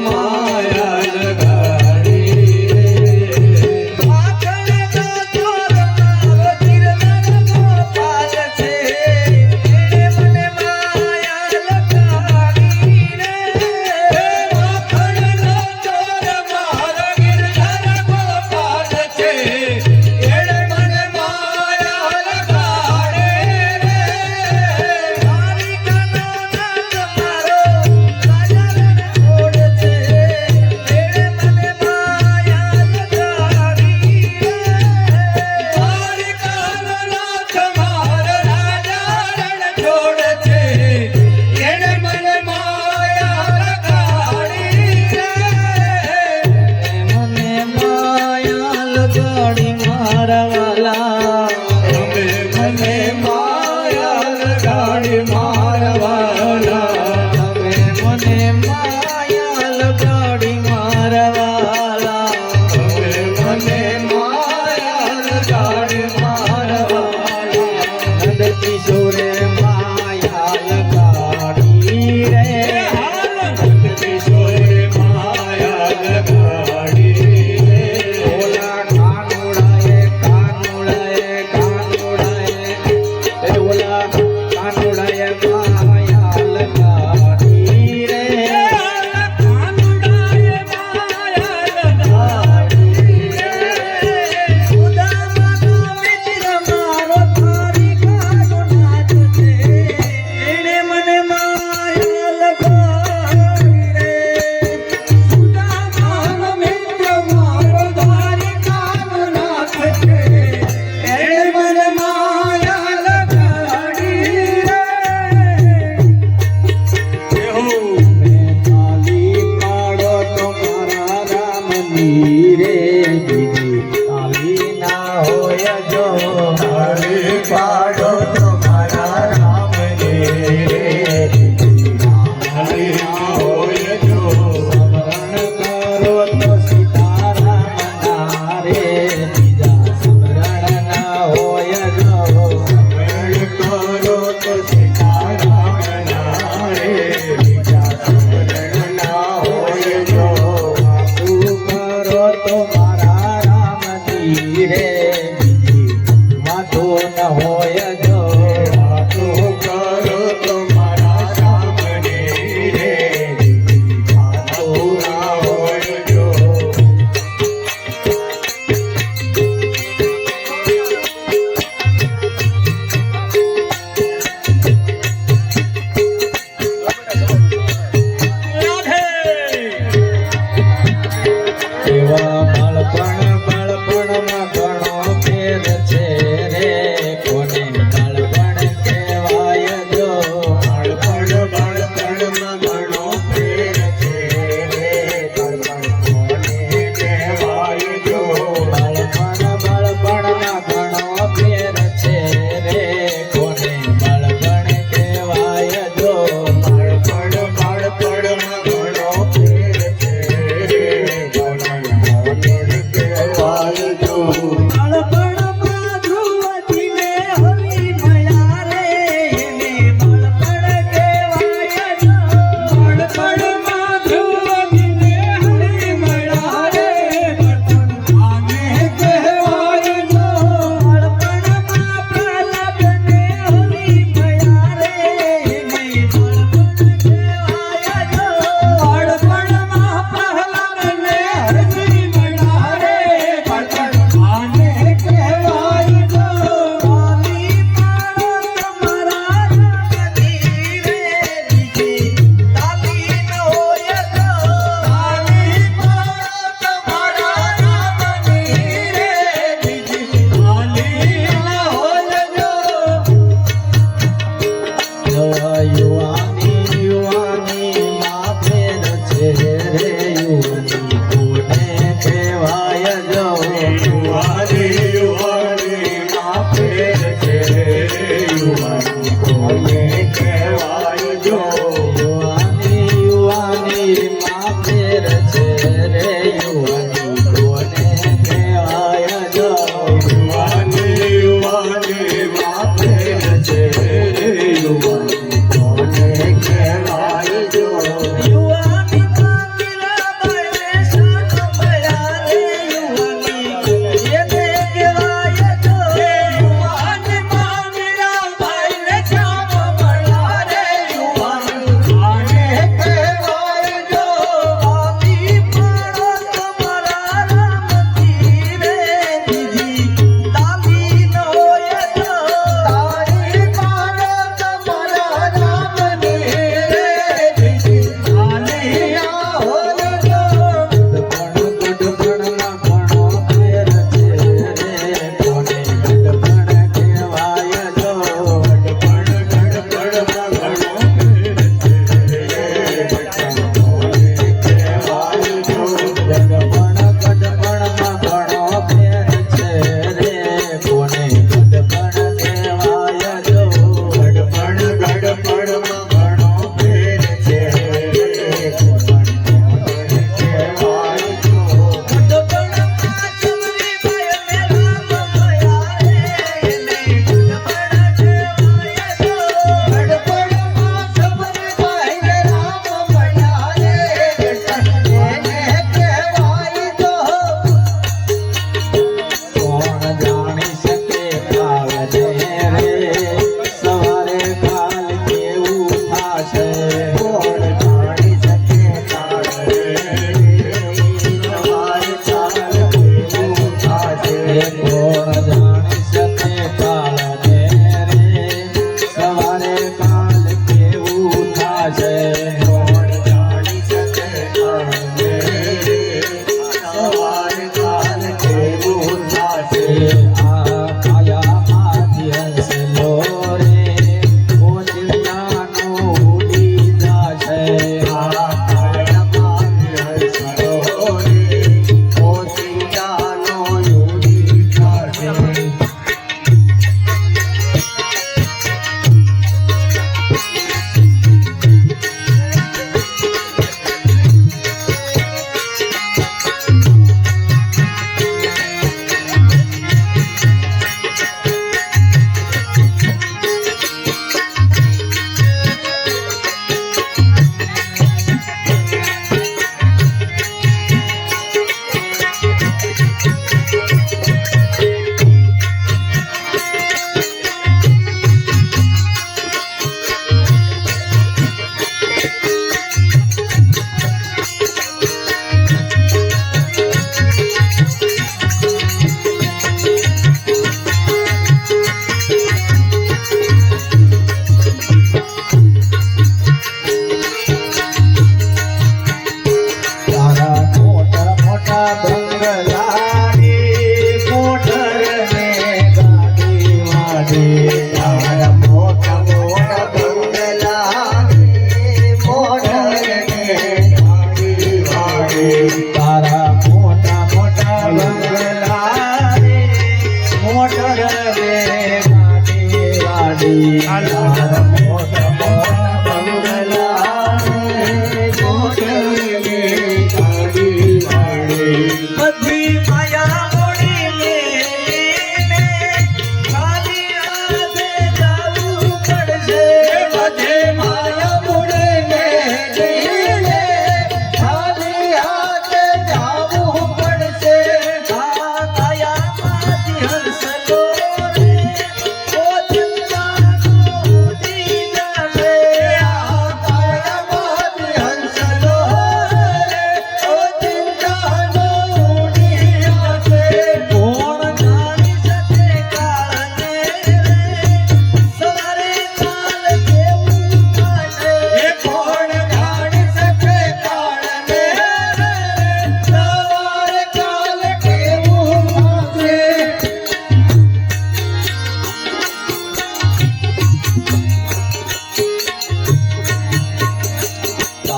માયા યુવાન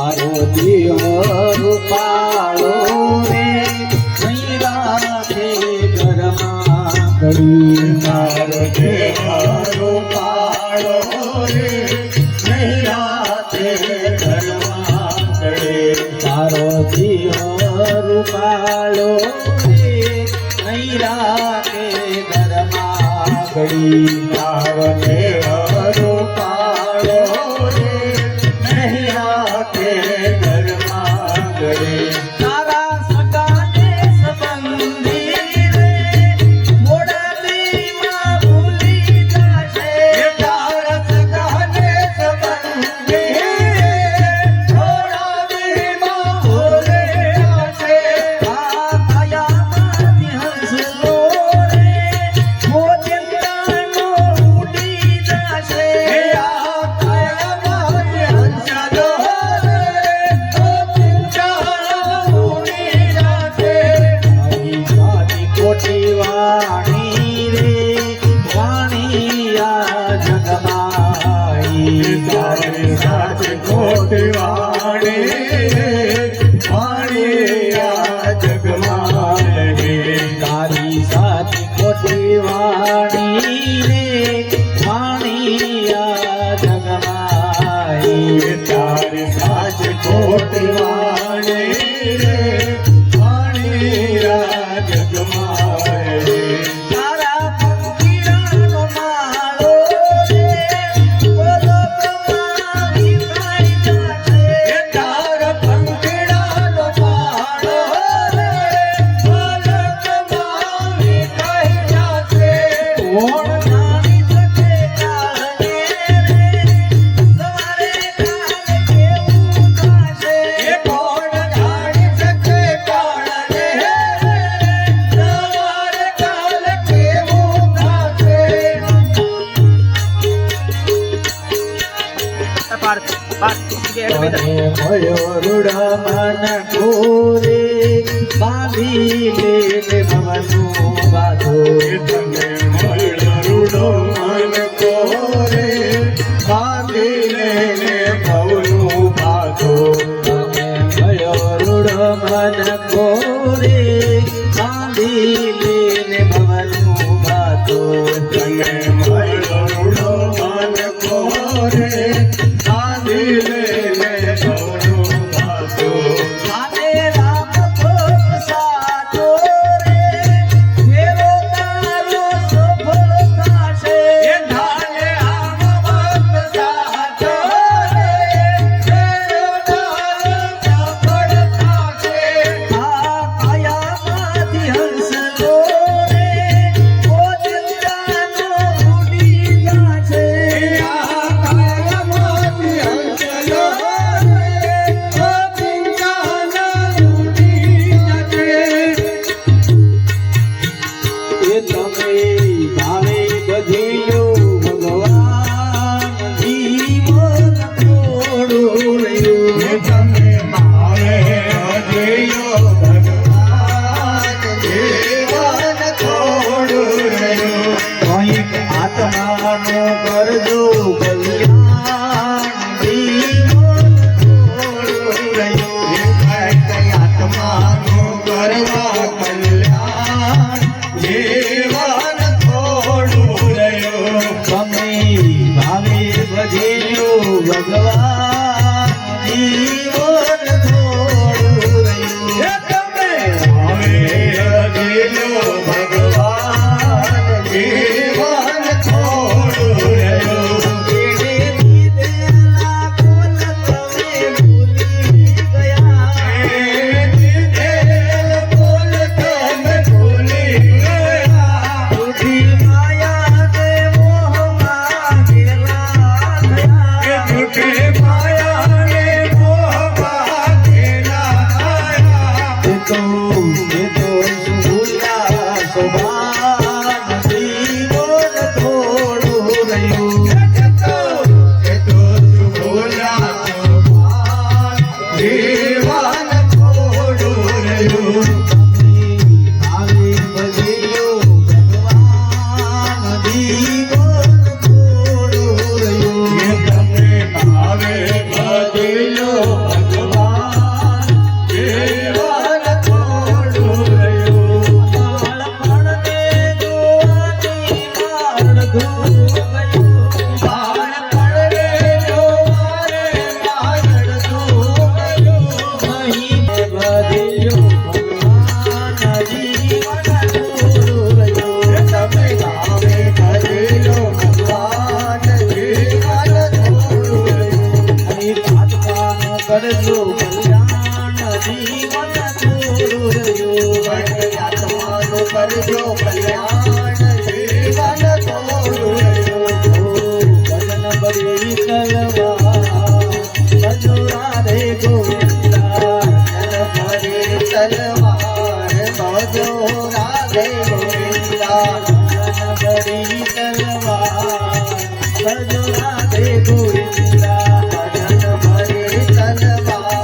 મારો જીવ રૂપાળો રે નહીં રાખે ઘરમાં ઘડી મારો જીવ રૂપાળો રે નહીં રાખે ઘરમાં ઘડી મારો જીવ રૂપાળો રે નહીં રાખે ઘરમાં ઘડી મારો જીવ રૂપાળો રે નહીં રાખે ઘરમાં ઘડી તારા સગાને સંબંધી રે મોડાલીમાં ભૂલી જાશે તારા સગાને સંબંધી મોડાલીમાં ભૂલી જાશે આ કાયામાંથી હસલો રે મો ચિંતાનો ઉડી જાશે આ કાયામાંથી હસલો રે તો ચિંતા ઉડી જાશે મારી સાચી ખોટી વાણી રે વાણી આ જગમાઈ તારી સાચી ખોટી વાણી આ જગમાં લગે તારી સાચી ખોટી વાણી રે વાણી આ જગમાઈ તારી સાચી ખોટી વાણી આ જગમાં તારા પંખીડાનો માળો રે બોલો પ્રમાણી થઈ જાશે તારા પંખીડાનો માળો રે પલકમાં વિખાઈ જાશે કોણ જાણી શકે કાળને રે સવારે કાળ કેવું થશે કોણ જાણી શકે કાળને સવારે કાલ કેવું થશે મળ્યો રૂડા મન ગોરે બાંધી લે ભવનું બાધો તમે મળ્યો રૂડો મન કોરે બાંધી લેને ભવનું બાધો મળ્યો રૂડો મન ગોરે બાંધી લે ભવનું બાધો તમે મળ્યો રૂડો મન કોરે બાંધી લેને ભવનું બાધો આને રામ ભોગ સાચો રે ફેરો તારો સફળ થાશે ધાને આમ ભક્ત સાચો રે સફળ થાશે આ કાયામાંથી હસલો રે ઓ ચિંતાનો ઉડી જાશે આ કાયામાંથી હંસલો રે તો ચિંતાના ઉડી જશે એ તમે ભાવે બધીયો ભગવાન જીવન થોડું રહ્યું તમે મારે અજયો ભગવાન જીવન થોડું રહ્યું કંઈક આત્માનો કરજો કલ્યાણ જીવન થોડું રહ્યું આત્માનું કરવા કલ્યાણ જીવન થોડું રહ્યું તમે ભાવે બધીયો ભગવાન જીવન થોડું રહ્યું તમે હવે અજયો ભગવાન જીવન થોડું રહ્યું દીધેલા કોલ તમે ભૂલી ગયા દીધેલ બોલ તમે ભૂલી ગયા ઉઠી માયા ને મોહમાં ગેલા થયા કે તૂટે માયા ને મોહ કરજો કલ્યાણ જીવન થોડું રહ્યું આત્માનું કરજો કલ્યાણ જીવન થોડું રહ્યું ભજન બળી તલવા ભજો રાધે ગોવિંદા ભરી તલવાર ભજો રાધે ગોવિંદા ભજન બળી તલવા ભજો રાધે ગોવિંદા ભજન ભરી તલવાર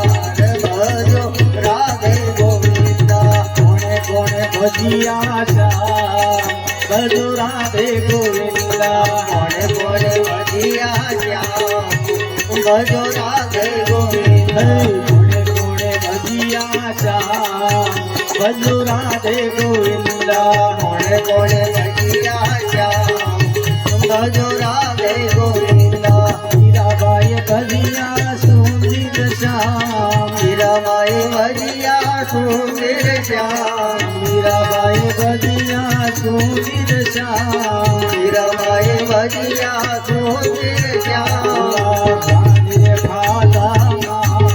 ભજો રાધે ગોવિંદા કોણે કોણે ભજિયા ચા ભજો રાધે ગોવિંદા કોણે કોણે ભજિયા શ્યામ ભજો રાધે ગોવિંદા કોણે કોણે ભજિયા ચા ભજો રાધે ગોવિંદા કોણે કોણે ભજિયા શ્યામ ભજો રાધે ગોવિંદા હીરાબાઈ ભજિયા સુંદિત શ્યામ હીરાબાઈ ભજિયા સુંદર શ્યામ મીરાબાઈ ભજિયા સુંદિત શ્યામ હીરાબાઈ ભજિયા સુંદર શ્યામ ભાગ્ય ખાતામાં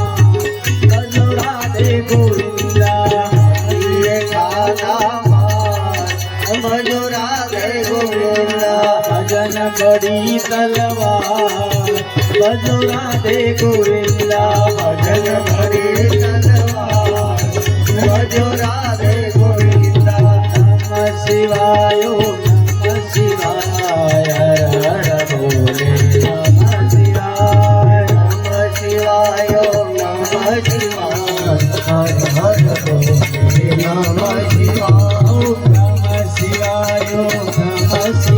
ભજો રાધે ગોવિંદા હરિએ ખાધામાં ભજો રાધે ગોવિંદા ભજન બડી તલવાર ભજો રાધે ગોવિંદા ભજન ભરી તલવાર ભજો રાધે ગોવિંદા નમઃ શિવાય નમઃ શિવાય હર હર ભોલે નમઃ શિવાય નમઃ શિવાય નમઃ શિવાય હર હર બોલે નમઃ શિવાય ઓમ નમઃ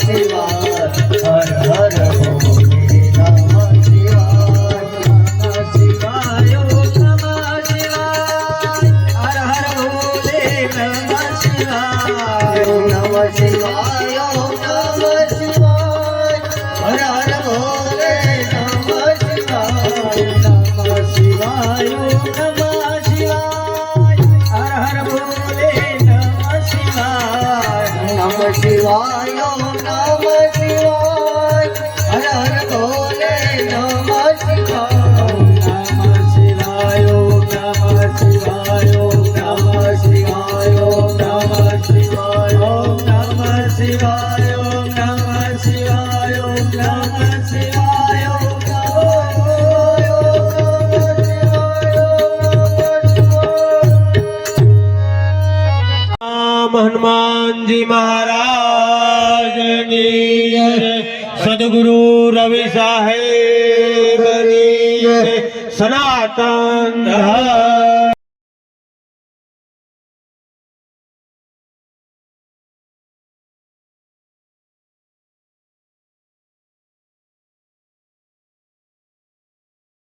શિવાય નમઃ શિવાય હર હર ભોલે નમઃ શિવાય નમઃ શિવાય નમઃ શિવાય હર હર બોલે નમઃ શિવાય નમઃ શિવાય નમઃ શિવાય હર હર ભોલે નમઃ શિવાય નમઃ શિવાય નમઃ શિવાય હર હર બોલે નમઃ શિવાય નમઃ શિવાય નમઃ શિવાય હર હર ભોલે નમઃ શિવાય નમઃ શિવાય નમઃ શિવાય હર હર બોલે નમઃ શિવાય નમઃ શિવાય નમઃ શિવાય નમઃ શિવાય નમઃ શિવાય નમઃ શિવાય નમઃ શિવાય નમઃ શિવાય રામ હનુમાનજી મહારાજની જય. સદગુરુ રવિ સાહેબની જય. સનાતન ધર્મ